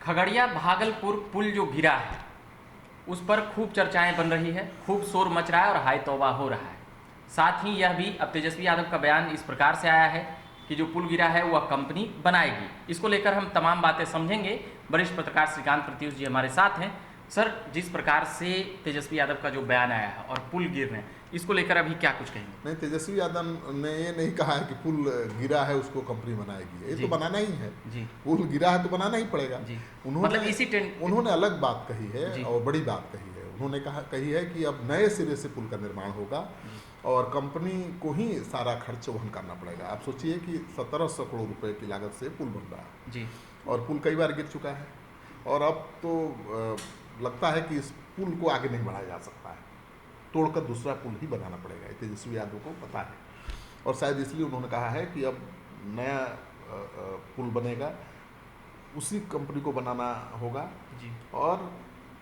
खगड़िया भागलपुर पुल जो गिरा है उस पर खूब चर्चाएं बन रही है, खूब शोर मच रहा है और हाय तौबा हो रहा है। साथ ही यह भी अब तेजस्वी यादव का बयान इस प्रकार से आया है कि जो पुल गिरा है वह कंपनी बनाएगी। इसको लेकर हम तमाम बातें समझेंगे। वरिष्ठ पत्रकार श्रीकांत प्रत्युष जी हमारे साथ हैं। सर, जिस प्रकार से तेजस्वी यादव का जो बयान आया है और पुल गिरने, इसको लेकर अभी क्या कुछ कहेंगे? नहीं, तेजस्वी यादव ने ये नहीं कहा है कि पुल गिरा है उसको कंपनी बनाएगी, ये तो बनाना ही है जी। पुल गिरा है तो बनाना ही पड़ेगा जी। उन्होंने मतलब उन्होंने अलग बात कही है जी। और बड़ी बात कही है। उन्होंने कही है कि अब नए सिरे से पुल का निर्माण होगा और कंपनी को ही सारा खर्च वहन करना पड़ेगा। आप सोचिए कि 1700 करोड़ रुपए की लागत से पुल बन रहा है जी। और पुल कई बार गिर चुका है और अब तो लगता है कि इस पुल को आगे नहीं बढ़ाया जा सकता है, तोड़कर दूसरा पुल ही बनाना पड़ेगा। तेजस्वी यादव को पता है और शायद इसलिए उन्होंने कहा है कि अब नया पुल बनेगा, उसी कंपनी को बनाना होगा जी। और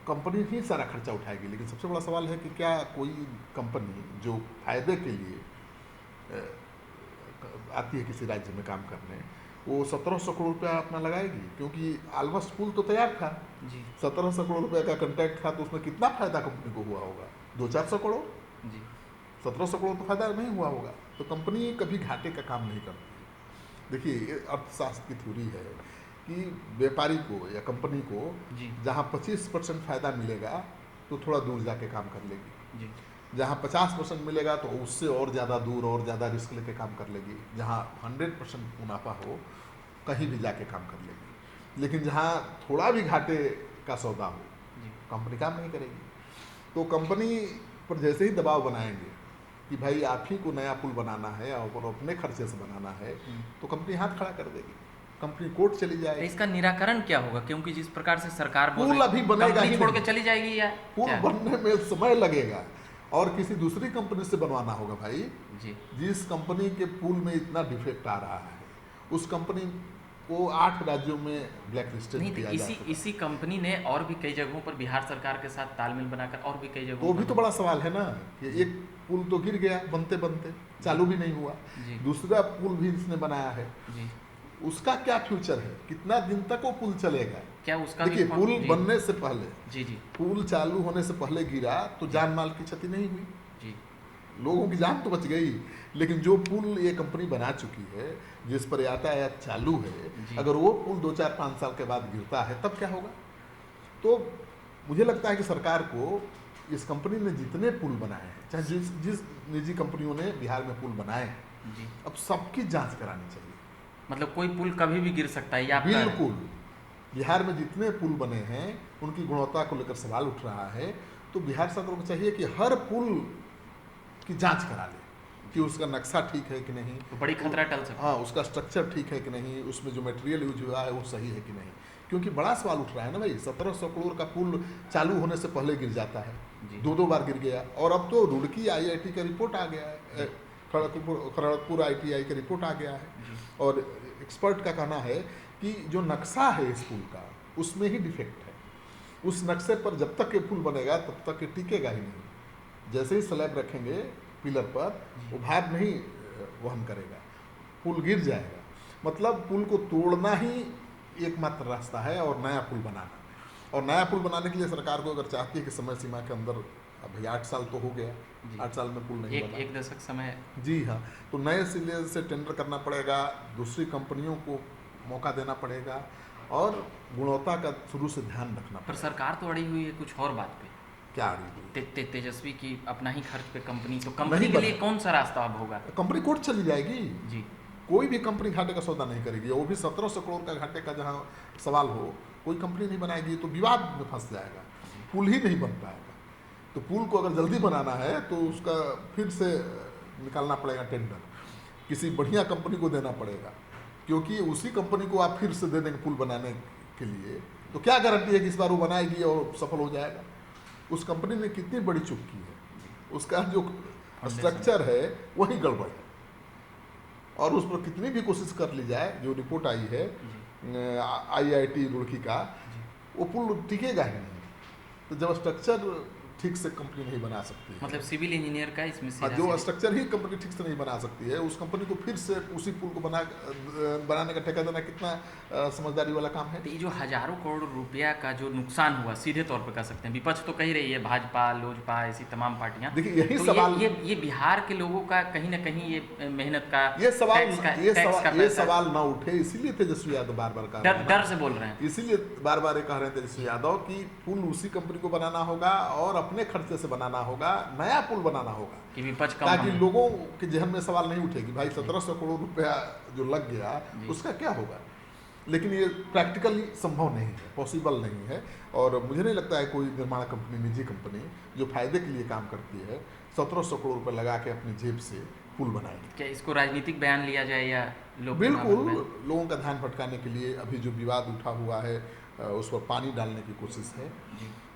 कंपनी ही सारा खर्चा उठाएगी। लेकिन सबसे बड़ा सवाल है कि क्या कोई कंपनी जो फायदे के लिए आती है किसी राज्य में काम करने, वो 1700 करोड़ रुपया अपना लगाएगी? क्योंकि ऑलमोस्ट पुल तो तैयार था जी। 1700 करोड़ रुपये का कॉन्ट्रैक्ट था, तो उसमें कितना फायदा कंपनी को हुआ होगा? 200-400 करोड़। जी। 1700 करोड़ तो फायदा नहीं हुआ होगा। तो कंपनी कभी घाटे का काम नहीं करती। देखिए, अर्थशास्त्र की थ्योरी है कि व्यापारी को या कंपनी को जहाँ 25% फायदा मिलेगा तो थोड़ा दूर जाके काम कर लेगी जी। जहाँ 50% मिलेगा तो उससे और ज़्यादा दूर और ज़्यादा रिस्क लेके काम कर लेगी। जहाँ 100% मुनाफा हो कहीं भी जाके काम कर लेगी। लेकिन जहाँ थोड़ा भी घाटे का सौदा हो कंपनी काम नहीं करेगी। तो कंपनी पर जैसे ही दबाव बनाएंगे कि भाई आप ही को नया पुल बनाना है और अपने खर्चे से बनाना है, तो कंपनी हाथ खड़ा कर देगी, कंपनी कोर्ट चली जाएगी। इसका निराकरण क्या होगा? क्योंकि जिस प्रकार से सरकार बोल पुल अभी बनेगा ही छोड़ के नहीं। चली जाएगी या पुल बनने में समय लगेगा और किसी दूसरी कंपनी से बनवाना होगा भाई जी। जिस कंपनी के पुल में इतना डिफेक्ट आ रहा है उस कंपनी को 8 राज्यों में ब्लैक लिस्टेड किया जा चुका है। इसी कंपनी ने और भी कई जगहों पर बिहार सरकार के साथ तालमेल बनाकर और भी कई जगहों तो भी तो बड़ा सवाल है ना कि एक पुल तो गिर गया बनते बनते, चालू भी नहीं हुआ, दूसरा पुल भी इसने बनाया है जी। उसका क्या फ्यूचर है? कितना दिन तक वो पुल चलेगा? क्या उसका? देखिए, पुल बनने से पहले जी जी पुल चालू होने से पहले गिरा तो जान माल की क्षति नहीं हुई जी, लोगों की जान तो बच गई। लेकिन जो पुल ये कंपनी बना चुकी है, जिस पर यातायात चालू है, अगर वो पुल 2-4-5 साल के बाद गिरता है तब क्या होगा? तो मुझे लगता है कि सरकार को इस कंपनी ने जितने पुल बनाए हैं, चाहे जिस निजी कंपनियों ने बिहार में पुल बनाए जी, अब सबकी जांच करानी चाहिए। मतलब कोई पुल कभी भी गिर सकता है या? बिल्कुल। बिहार में जितने पुल बने हैं उनकी गुणवत्ता को लेकर सवाल उठ रहा है, तो बिहार सरकार को चाहिए कि हर पुल की जांच करा ले कि उसका नक्शा ठीक है कि नहीं, तो बड़ी खतरा टल सकता है। हाँ, उसका स्ट्रक्चर ठीक है कि नहीं, उसमें जो मटेरियल यूज हुआ है वो सही है कि नहीं। क्योंकि बड़ा सवाल उठ रहा है ना भाई, 1700 करोड़ का पुल चालू होने से पहले गिर जाता है, 2-2 बार गिर गया। और अब तो रुड़की IIT का रिपोर्ट आ गया है, खड़गपुर ITI का रिपोर्ट आ गया है और एक्सपर्ट का कहना है कि जो नक्शा है इस पुल का उसमें ही डिफेक्ट है। उस नक्शे पर जब तक ये पुल बनेगा तब तक ये टिकेगा ही नहीं। जैसे ही स्लैब रखेंगे पिलर पर वो भार नहीं वहन करेगा, पुल गिर जाएगा। मतलब पुल को तोड़ना ही एकमात्र रास्ता है और नया पुल बनाना। और नया पुल बनाने के लिए सरकार को अगर चाहती है कि समय सीमा के अंदर, अभी 8 साल तो हो गया, 8 साल में पुल नहीं बना, एक दशक समय जी हाँ, तो नए सिरे से टेंडर करना पड़ेगा, दूसरी कंपनियों को मौका देना पड़ेगा और गुणवत्ता का शुरू से ध्यान रखना पड़ेगा। पर सरकार तो अड़ी हुई है कुछ और बात पे। क्या अड़ी हुई? तेजस्वी की अपना ही खर्च पे कंपनी, तो कंपनी के लिए कौन सा रास्ता अब होगा? कंपनी कोर्ट चली जाएगी जी। कोई भी कंपनी घाटे का सौदा नहीं करेगी, वो भी 1700 करोड़ का घाटे का जहाँ सवाल हो, कोई कंपनी नहीं बनाएगी तो विवाद में फंस जाएगा, पुल ही नहीं बन पाएगा। तो पुल को अगर जल्दी बनाना है तो उसका फिर से निकालना पड़ेगा टेंडर, किसी बढ़िया कंपनी को देना पड़ेगा, क्योंकि उसी कंपनी को आप फिर से दे देंगे पुल बनाने के लिए तो क्या गारंटी है कि इस बार वो बनाएगी और सफल हो जाएगा? उस कंपनी ने कितनी बड़ी चूक की है, उसका जो स्ट्रक्चर है वही गड़बड़ है और उस पर कितनी भी कोशिश कर ली जाए, जो रिपोर्ट आई है IIT रुड़की का, वो पुल टिकेगा ही नहीं। तो जब स्ट्रक्चर ठीक से कंपनी नहीं बना सकती है। मतलब सिविल इंजीनियर का इसमें हाँ, जो स्ट्रक्चर ही कंपनी ठीक से नहीं बना सकती है, उस कंपनी को फिर से उसी पुल को बनाने का ठेका देना कितना समझदारी वाला काम है। तो ये जो हजारों करोड़ रुपया का जो नुकसान हुआ सीधे तौर पर कह सकते हैं, विपक्ष तो कह रही है, भाजपा, लोजपा, ऐसी तमाम पार्टियां। देखिए यही तो सवाल, ये बिहार के लोगों का कहीं ना कहीं ये मेहनत का ये सवाल ना उठे, इसीलिए तेजस्वी यादव बार बार कह रहे हैं, डर से बोल रहे हैं, इसीलिए बार बार कह रहे हैं तेजस्वी यादव कि पुल उसी कंपनी को बनाना होगा और अपने खर्चे से बनाना होगा, नया पुल बनाना होगा, कि विपक्ष का ताकि लोगों के जहन में सवाल नहीं उठेगी भाई 1700 करोड़ रुपया जो लग गया उसका क्या होगा। लेकिन ये प्रैक्टिकली संभव नहीं है, पॉसिबल नहीं है। और मुझे नहीं लगता है कोई निर्माण कंपनी, निजी कंपनी जो फायदे के लिए काम करती है 1700 करोड़ रुपये लगा के अपनी जेब से पुल बनाएगी। क्या इसको राजनीतिक बयान लिया जाए या लोग? बिल्कुल, लोगों का ध्यान भटकाने के लिए अभी जो विवाद उठा हुआ है उस पर पानी डालने की कोशिश है।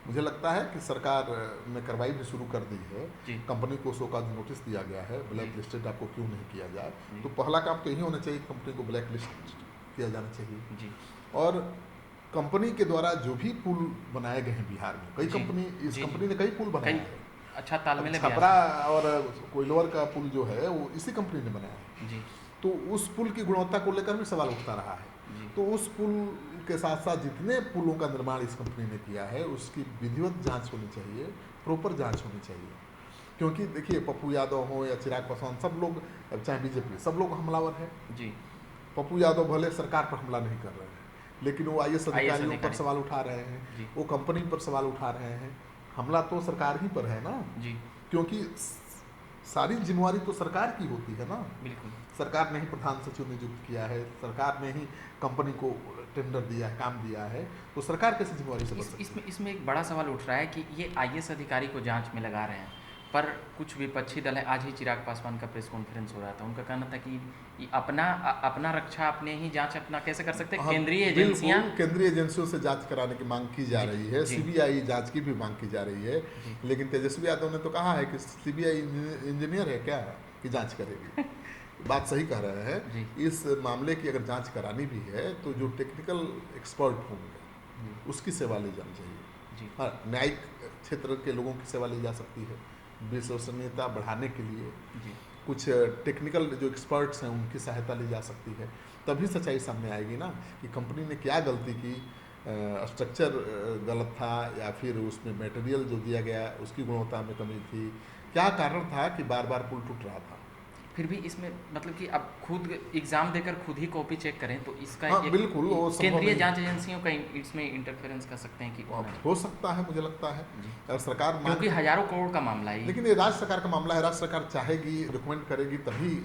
मुझे लगता है कि सरकार ने कार्रवाई भी शुरू कर दी है, कंपनी को शो कॉज नोटिस दिया गया है, ब्लैक लिस्टेड आपको क्यों नहीं किया जाए। तो पहला काम तो यही होना चाहिए, कंपनी को ब्लैक लिस्ट किया जाना चाहिए। और कंपनी के द्वारा जो भी पुल बनाए गए हैं बिहार में, कई कंपनी, इस कंपनी ने कई पुल बनाए हैं, अच्छा तालमेल, छपरा और कोइलवर का पुल जो है वो इसी कंपनी ने बनाया है। तो उस पुल की गुणवत्ता को लेकर भी सवाल उठता रहा है। तो उस पुल के साथ साथ जितने पुलों का निर्माण इस कंपनी ने किया है उसकी विधिवत जांच होनी चाहिए, प्रॉपर जांच होनी चाहिए। क्योंकि देखिए पप्पू यादव हो या चिराग पासवान, सब लोग, चाहे बीजेपी, सब लोग हमलावर हैं जी। पप्पू यादव भले सरकार पर हमला नहीं कर रहे हैं, लेकिन वो IAS अधिकारियों पर सवाल उठा रहे हैं, वो कंपनी पर सवाल उठा रहे हैं। हमला तो सरकार ही पर है ना जी, क्योंकि सारी जिम्मेवारी तो सरकार की होती है ना। बिल्कुल, सरकार ने ही प्रधान सचिव नियुक्त किया है, सरकार ने ही कंपनी को टेंडर दिया है, काम दिया है, तो सरकार कैसे जिम्मेवारी से बच सकती है? इसमें एक बड़ा सवाल उठ रहा है कि ये IAS अधिकारी को जांच में लगा रहे हैं, पर कुछ विपक्षी दल है। आज ही चिराग पासवान का प्रेस कॉन्फ्रेंस हो रहा था, उनका कहना था कि अपना रक्षा अपने ही जांच अपना कैसे कर सकते हैं। केंद्रीय एजेंसियों से जांच कराने की मांग की जा रही है, CBI जांच की भी मांग की जा रही है, लेकिन तेजस्वी यादव ने तो कहा है कि CBI इंजीनियर है क्या कि जांच करेगी। बात सही कह रहे हैं। इस मामले की अगर जांच करानी भी है तो जो टेक्निकल एक्सपर्ट होंगे उसकी सेवा ली जानी चाहिए। हाँ, न्यायिक क्षेत्र के लोगों की सेवा ली जा सकती है, विश्वसनीयता बढ़ाने के लिए कुछ टेक्निकल जो एक्सपर्ट्स हैं उनकी सहायता ली जा सकती है, तभी सच्चाई सामने आएगी ना कि कंपनी ने क्या गलती की, स्ट्रक्चर गलत था या फिर उसमें मटेरियल जो दिया गया उसकी गुणवत्ता में कमी थी, क्या कारण था कि बार बार पुल टूट रहा था। फिर भी इसमें मतलब कि अब खुद एग्जाम देकर खुद ही कॉपी चेक करें तो इसका बिल्कुल केंद्रीय जांच एजेंसियों का इसमें इंटरफेरेंस कर सकते हैं कि हो सकता है, मुझे लगता है अगर सरकार, क्योंकि हजारों करोड़ का मामला है, लेकिन ये राज्य सरकार का मामला है, राज्य सरकार चाहेगी, रिकमेंड करेगी तभी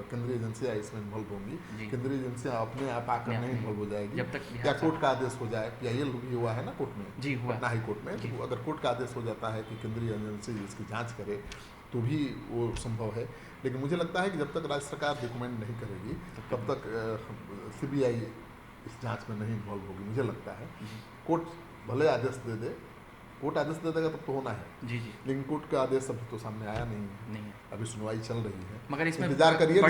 केंद्रीय एजेंसियाँ इसमें इन्वॉल्व होंगी। केंद्रीय एजेंसियाँ अपने आप आकर नहीं इन्वॉल्व हो जाएगी जब तक या कोर्ट का आदेश हो जाए। PIL भी हुआ है ना कोर्ट में, जी हुआ, पटना हाई कोर्ट में। तो अगर कोर्ट का आदेश हो जाता है कि केंद्रीय एजेंसी इसकी जाँच करे तो भी वो संभव है। लेकिन मुझे लगता है कि जब तक राज्य सरकार रिकमेंड नहीं करेगी तब तक CBI इस जांच में नहीं इन्वॉल्व होगी। मुझे लगता है कोर्ट भले आदेश दे दे, कोर्ट आदेश दे देगा तब तो होना है जी, लेकिन कोर्ट का आदेश अभी तो सामने आया नहीं है, अभी सुनवाई चल रही है। मगर इसमें इंतजार करिए।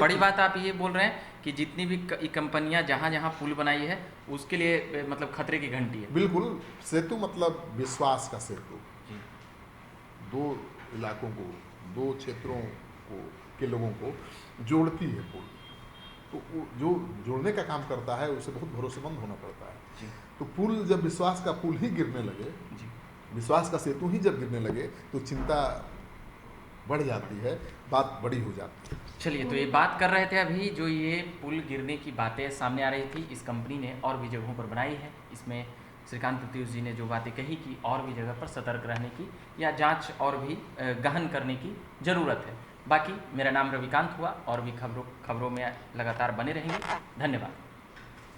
बड़ी बात आप ये बोल रहे हैं कि जितनी भी कंपनियां जहां जहां पुल बनाई है उसके लिए मतलब खतरे की घंटी है। बिल्कुल, सेतु मतलब विश्वास का सेतु, दो इलाकों को, दो क्षेत्रों को के लोगों को जोड़ती है पुल, तो जो जोड़ने का काम करता है उसे बहुत भरोसेमंद होना पड़ता है। तो पुल जब विश्वास का पुल ही गिरने लगे, विश्वास का सेतु ही जब गिरने लगे तो चिंता बढ़ जाती है, बात बड़ी हो जाती है। चलिए, तो ये बात कर रहे थे अभी जो ये पुल गिरने की बातें सामने आ रही थी, इस कंपनी ने और भी जगहों पर बनाई है। इसमें श्रीकांत प्रत्युष जी ने जो बातें कही कि और भी जगह पर सतर्क रहने की या जांच और भी गहन करने की ज़रूरत है। बाकी मेरा नाम रविकांत हुआ और भी खबरों में लगातार बने रहेंगे। धन्यवाद।